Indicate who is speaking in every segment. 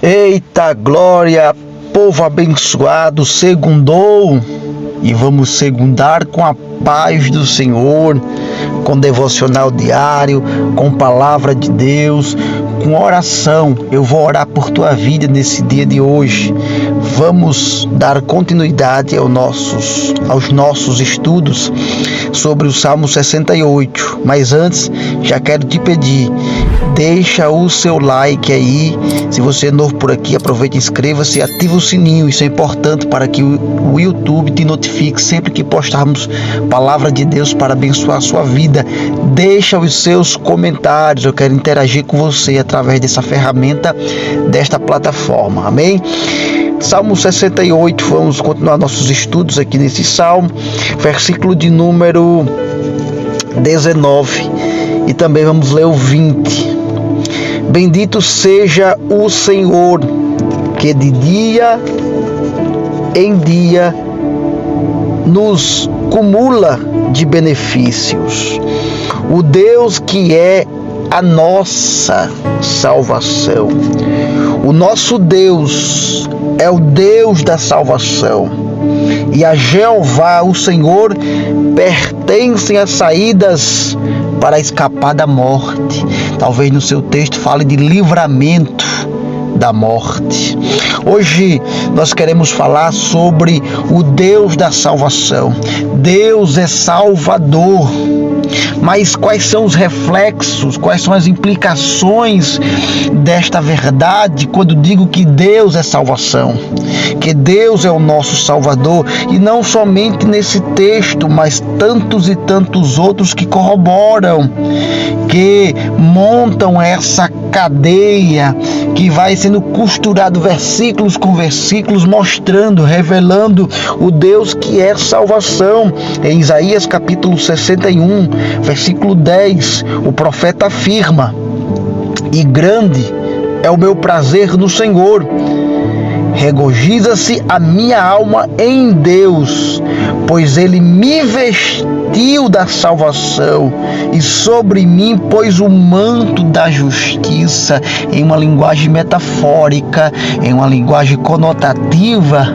Speaker 1: Eita glória, povo abençoado, segundou e vamos segundar com a paz do Senhor, com devocional diário, com palavra de Deus, com oração. Eu vou orar por tua vida nesse dia de hoje. Vamos dar continuidade aos nossos estudos sobre o Salmo 68. Mas antes, já quero te pedir, deixa o seu like aí. Se você é novo por aqui, aproveita e inscreva-se e ativa o sininho. Isso é importante para que o YouTube te notifique sempre que postarmos palavra de Deus para abençoar a sua vida. Deixa os seus comentários. Eu quero interagir com você através dessa ferramenta, desta plataforma. Amém? Salmo 68, vamos continuar nossos estudos aqui nesse salmo, versículo de número 19 e também vamos ler o 20. Bendito seja o Senhor, que de dia em dia nos cumula de benefícios. O Deus que é a nossa salvação. O nosso Deus é o Deus da salvação. E a Jeová, o Senhor, pertencem as saídas para escapar da morte. Talvez no seu texto fale de livramento da morte. Hoje nós queremos falar sobre o Deus da salvação. Deus é Salvador. Mas quais são os reflexos, quais são as implicações desta verdade quando digo que Deus é salvação? Que Deus é o nosso Salvador, e não somente nesse texto, mas tantos e tantos outros que corroboram, que montam essa cadeia que vai sendo costurado versículos com versículos, mostrando, revelando o Deus que é salvação. Em Isaías capítulo 61, versículo 10, o profeta afirma: e grande é o meu prazer no Senhor, regozija-se a minha alma em Deus, pois Ele me vestiu da salvação e sobre mim pôs o manto da justiça. Em uma linguagem metafórica, em uma linguagem conotativa,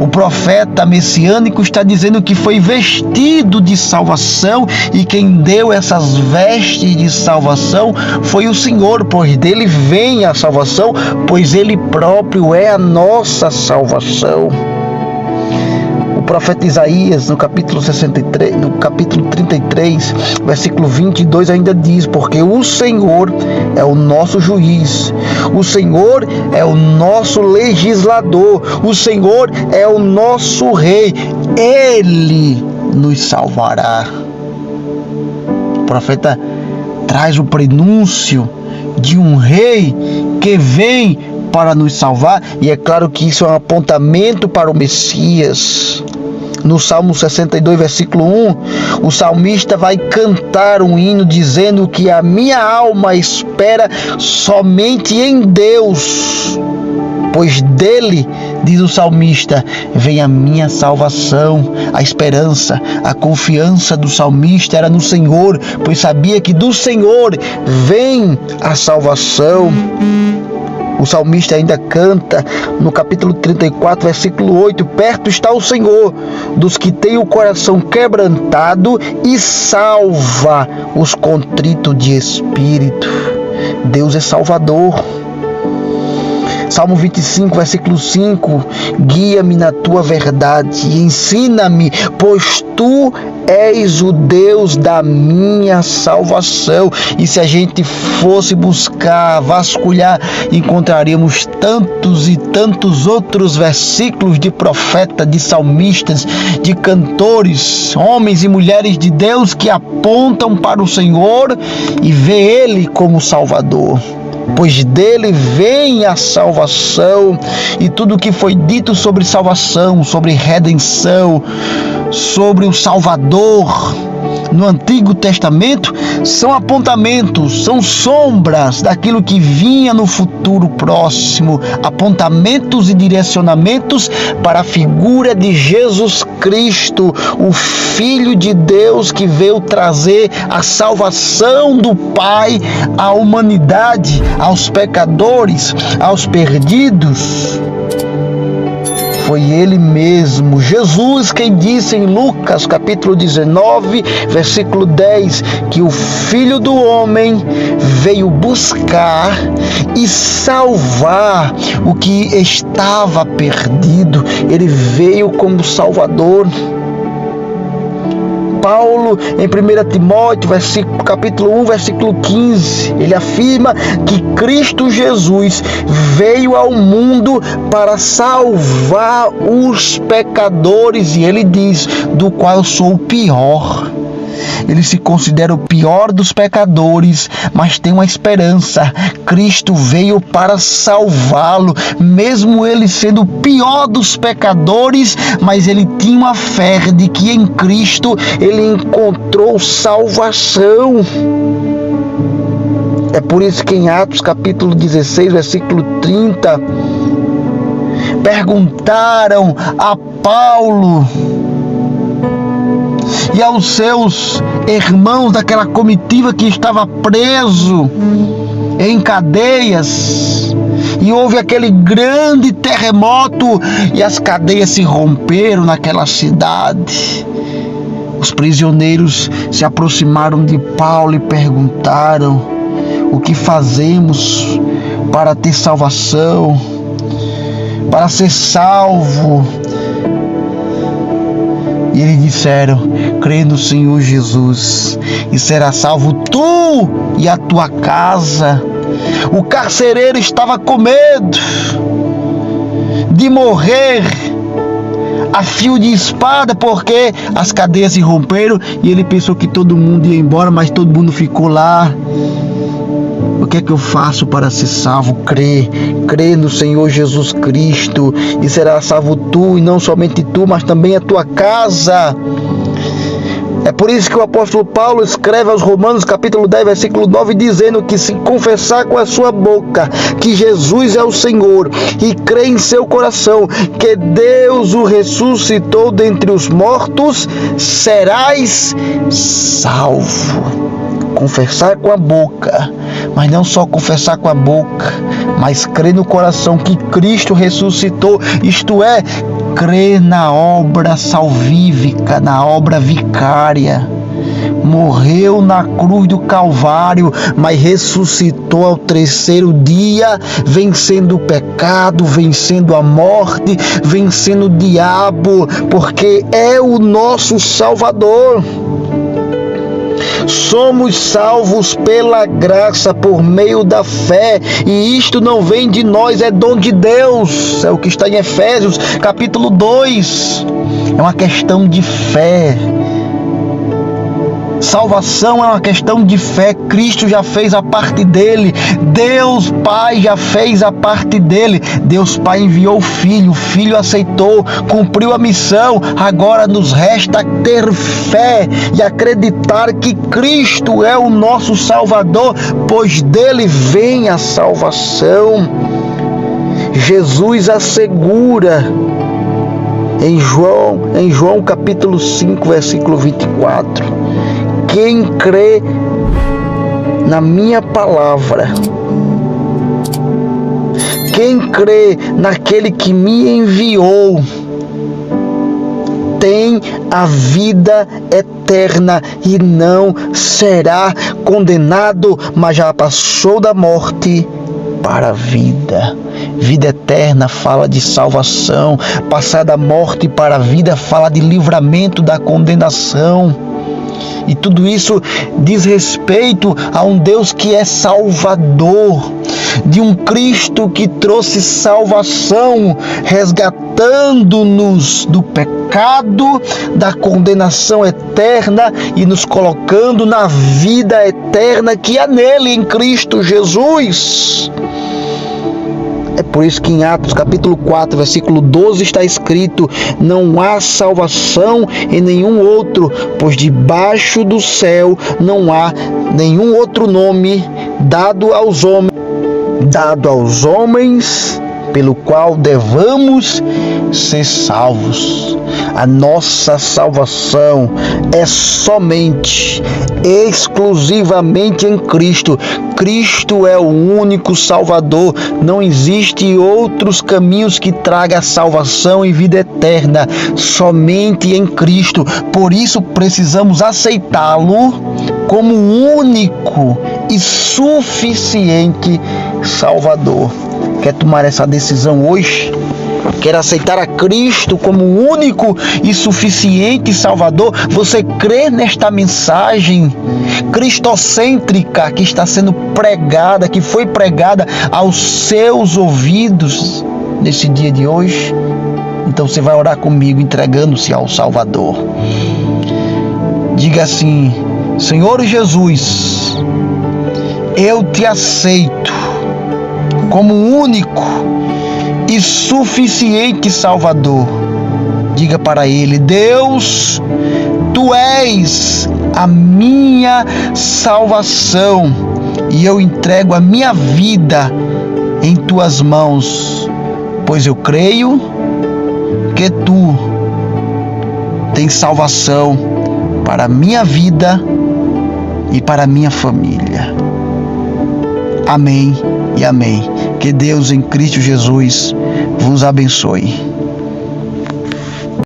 Speaker 1: o profeta messiânico está dizendo que foi vestido de salvação, e quem deu essas vestes de salvação foi o Senhor, pois dele vem a salvação, pois Ele próprio é a nossa salvação. O profeta Isaías, no capítulo 33, versículo 22, ainda diz: porque o Senhor é o nosso juiz, o Senhor é o nosso legislador, o Senhor é o nosso rei, Ele nos salvará. O profeta traz o prenúncio de um rei que vem para nos salvar, e é claro que isso é um apontamento para o Messias. No Salmo 62, versículo 1, o salmista vai cantar um hino dizendo que a minha alma espera somente em Deus, pois dele, diz o salmista, vem a minha salvação. A esperança, a confiança do salmista era no Senhor, pois sabia que do Senhor vem a salvação. O salmista ainda canta no capítulo 34, versículo 8, perto está o Senhor dos que têm o coração quebrantado e salva os contritos de espírito. Deus é Salvador. Salmo 25, versículo 5, guia-me na tua verdade e ensina-me, pois tu és o Deus da minha salvação. E se a gente fosse buscar, vasculhar, encontraríamos tantos e tantos outros versículos de profeta, de salmistas, de cantores, homens e mulheres de Deus que apontam para o Senhor e vê Ele como Salvador, pois dele vem a salvação. E tudo o que foi dito sobre salvação, sobre redenção, sobre o Salvador, no Antigo Testamento são apontamentos, são sombras daquilo que vinha no futuro próximo, apontamentos e direcionamentos para a figura de Jesus Cristo, o Filho de Deus que veio trazer a salvação do Pai à humanidade, aos pecadores, aos perdidos. Foi Ele mesmo, Jesus, quem disse em Lucas capítulo 19, versículo 10, que o Filho do Homem veio buscar e salvar o que estava perdido. Ele veio como Salvador. Paulo, em 1 Timóteo, capítulo 1, versículo 15, ele afirma que Cristo Jesus veio ao mundo para salvar os pecadores, e ele diz, do qual eu sou o pior. Ele se considera o pior dos pecadores, mas tem uma esperança. Cristo veio para salvá-lo, mesmo ele sendo o pior dos pecadores, mas ele tinha uma fé de que em Cristo ele encontrou salvação. É por isso que em Atos capítulo 16, versículo 30, perguntaram a Paulo e aos seus irmãos daquela comitiva que estava preso em cadeias, e houve aquele grande terremoto e as cadeias se romperam naquela cidade. Os prisioneiros se aproximaram de Paulo e perguntaram: o que fazemos para ter salvação, para ser salvo? E eles disseram: crê no Senhor Jesus e será salvo tu e a tua casa. O carcereiro estava com medo de morrer a fio de espada, porque as cadeias se romperam e ele pensou que todo mundo ia embora, mas todo mundo ficou lá. O que é que eu faço para ser salvo? Crê no Senhor Jesus Cristo e será salvo tu, e não somente tu, mas também a tua casa. É por isso que o apóstolo Paulo escreve aos Romanos capítulo 10, versículo 9, dizendo que se confessar com a sua boca que Jesus é o Senhor e crer em seu coração que Deus o ressuscitou dentre os mortos, serás salvo. Confessar com a boca, mas não só confessar com a boca, mas crer no coração que Cristo ressuscitou, isto é, crer na obra salvífica, na obra vicária. Morreu na cruz do Calvário, mas ressuscitou ao terceiro dia, vencendo o pecado, vencendo a morte, vencendo o diabo, porque é o nosso Salvador. Somos salvos pela graça, por meio da fé, e isto não vem de nós, é dom de Deus. É o que está em Efésios capítulo 2. É uma questão de fé. Salvação é uma questão de fé. Cristo já fez a parte dele. Deus Pai já fez a parte dele. Deus Pai enviou o Filho aceitou, cumpriu a missão. Agora nos resta ter fé e acreditar que Cristo é o nosso Salvador, pois dele vem a salvação. Jesus assegura em João capítulo 5, versículo 24: quem crê na minha palavra, quem crê naquele que me enviou, tem a vida eterna e não será condenado, mas já passou da morte para a vida. Vida eterna fala de salvação, passar da morte para a vida fala de livramento da condenação. E tudo isso diz respeito a um Deus que é Salvador, de um Cristo que trouxe salvação, resgatando-nos do pecado, da condenação eterna e nos colocando na vida eterna que há nele, em Cristo Jesus. É por isso que em Atos capítulo 4, versículo 12 está escrito: não há salvação em nenhum outro, pois debaixo do céu não há nenhum outro nome dado aos homens pelo qual devamos ser salvos. A nossa salvação é somente, exclusivamente em Cristo. Cristo é o único Salvador. Não existe outros caminhos que tragam salvação e vida eterna. Somente em Cristo. Por isso precisamos aceitá-lo como único e suficiente Salvador. Quer tomar essa decisão hoje? Quer aceitar a Cristo como único e suficiente Salvador? Você crê nesta mensagem cristocêntrica que está sendo pregada, que foi pregada aos seus ouvidos nesse dia de hoje? Então você vai orar comigo entregando-se ao Salvador. Diga assim: Senhor Jesus, eu te aceito como único e suficiente Salvador. Diga para Ele: Deus, Tu és a minha salvação e eu entrego a minha vida em Tuas mãos, pois eu creio que Tu tens salvação para a minha vida e para a minha família. Amém e amém. Que Deus em Cristo Jesus vos abençoe.